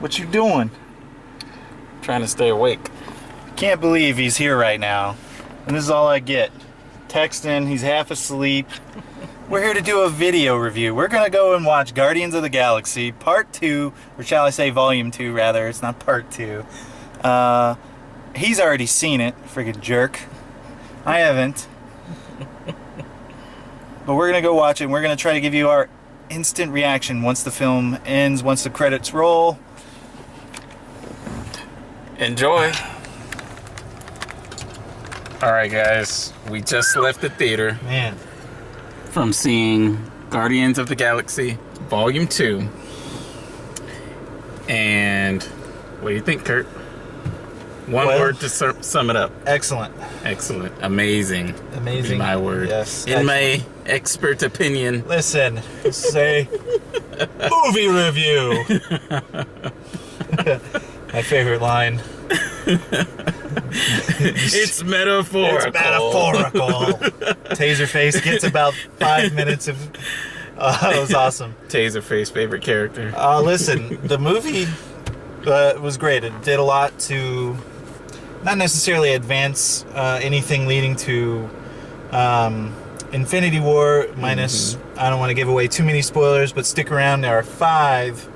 What you doing? Trying to stay awake. Can't believe he's here right now. And this is all I get. Texting, he's half asleep. We're here to do a video review. We're going to go and watch Guardians of the Galaxy Part 2, or shall I say Volume 2, rather. It's not Part 2. He's already seen it, friggin' jerk. I haven't. But we're going to go watch it, and we're going to try to give you our instant reaction once the film ends, once the credits roll. Enjoy. Alright guys, we just left the theater. Man. From seeing Guardians of the Galaxy Volume 2. And what do you think, Kurt? One word to sum it up. Excellent. Excellent. Amazing. Amazing. In my word. Yes. In my expert opinion. Listen, this is a movie review. My favorite line. It's metaphorical. It's metaphorical. Taserface gets about 5 minutes of... that was awesome. Taserface, favorite character. Listen, the movie was great. It did a lot to not necessarily advance anything leading to Infinity War, minus, I don't want to give away too many spoilers, but stick around. There are 5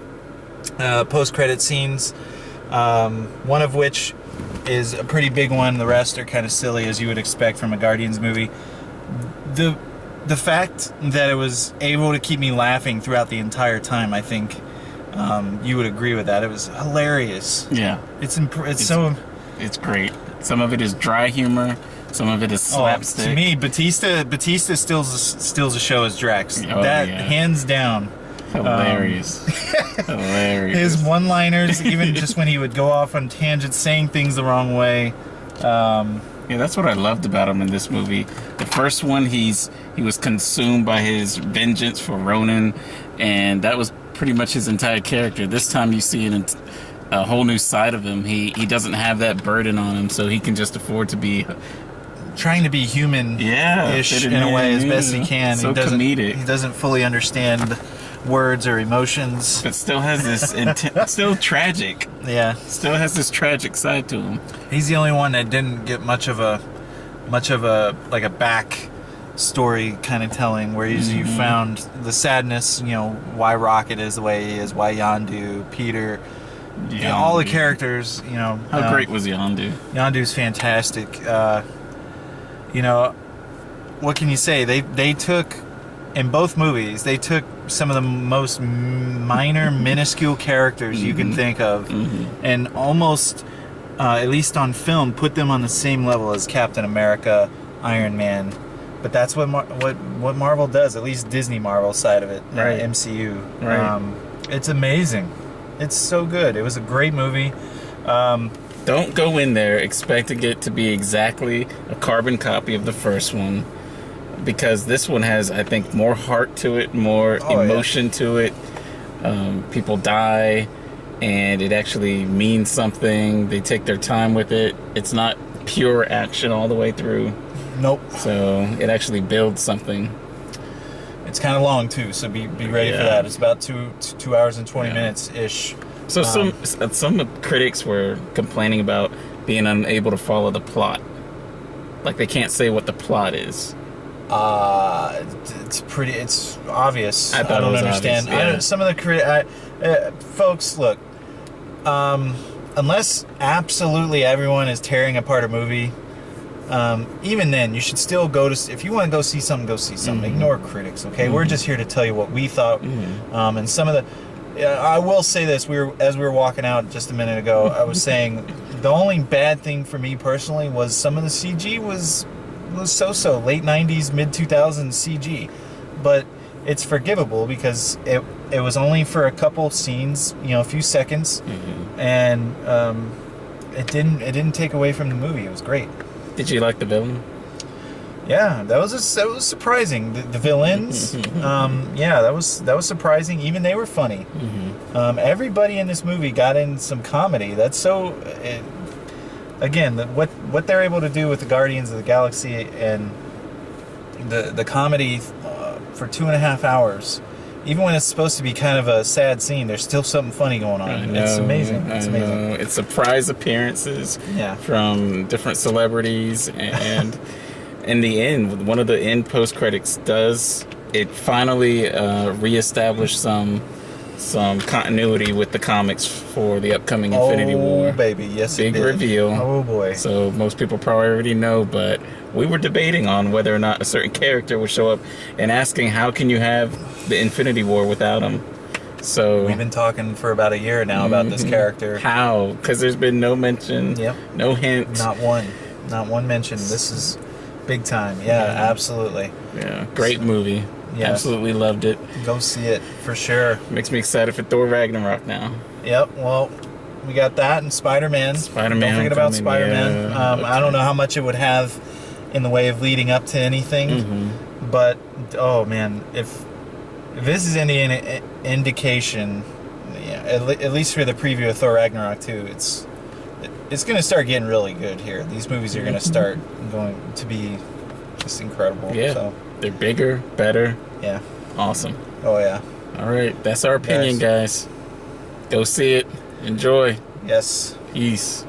post-credit scenes, one of which is a pretty big one. The rest are kind of silly, as you would expect from a Guardians movie. The fact that it was able to keep me laughing throughout the entire time, I think you would agree with that. It was hilarious. Yeah. It's great. Some of it is dry humor. Some of it is slapstick. To me, Batista steals the show as Drax. Hands down. Hilarious. Hilarious. His one-liners, even just when he would go off on tangents, saying things the wrong way. Yeah, that's what I loved about him in this movie. The first one, he was consumed by his vengeance for Ronan, and that was pretty much his entire character. This time you see a whole new side of him. He doesn't have that burden on him, so he can just afford to be... trying to be human-ish in a way as best he can. So comedic. He doesn't fully understand words or emotions, but still has this still tragic. Yeah, still has this tragic side to him. He's the only one that didn't get much of a like a back story kind of telling, where you found the sadness, why Rocket is the way he is, why Yondu, Peter, all the characters. How great was Yondu? Yondu's fantastic. What can you say? They took, in both movies, they took some of the most minor, minuscule characters you can think of, and almost, at least on film, put them on the same level as Captain America, Iron Man. But that's what Marvel does, at least Disney Marvel side of it, right? MCU. Right. It's amazing. It's so good. It was a great movie. Don't go in there expecting it to be exactly a carbon copy of the first one, because this one has, I think, more heart to it, more emotion to it. People die, and it actually means something. They take their time with it. It's not pure action all the way through. Nope. So it actually builds something. It's kind of long too, so be ready for that. It's about 2 hours and 20 minutes ish. So some critics were complaining about being unable to follow the plot. Like, they can't say what the plot is. It's obvious. I don't understand. Obvious, some of the folks, look, unless absolutely everyone is tearing apart a movie, even then you should still go to, if you want to go see something, go see something. Ignore critics, okay? We're just here to tell you what we thought. And some of the, I will say this, as we were walking out just a minute ago, I was saying the only bad thing for me personally was some of the CG was so-so, late 90s, mid 2000s CG, but it's forgivable because it was only for a couple scenes, a few seconds, and it didn't take away from the movie. It was great. Did you like the villain? Yeah, that was surprising. The villains, that was surprising. Even they were funny. Everybody in this movie got in some comedy. That's so. Again, what they're able to do with the Guardians of the Galaxy and the comedy for 2.5 hours even when it's supposed to be kind of a sad scene, there's still something funny going on. It's amazing. It's amazing. It's surprise appearances from different celebrities, and in the end, one of the end post credits does it finally reestablish some continuity with the comics for the upcoming Infinity War. Oh, baby. Yes, big reveal. Oh, boy. So most people probably already know, but we were debating on whether or not a certain character would show up and asking how can you have the Infinity War without him. So we've been talking for about a year now about this character. How? Because there's been no mention, no hint. Not one mention. This is big time. Yeah, absolutely. Yeah, great movie. Yeah. Absolutely loved it. Go see it for sure. Makes me excited for Thor Ragnarok now. Yep. Well, we got that and Spider-Man. Don't forget about Spider-Man. I don't know how much it would have in the way of leading up to anything, but oh man, if this is any indication, at least for the preview of Thor Ragnarok 2, it's going to start getting really good here. These movies are going to start going to be just incredible. Yeah. So. They're bigger, better. Yeah. Awesome. Oh, yeah. All right. That's our opinion, guys. Go see it. Enjoy. Yes. Peace.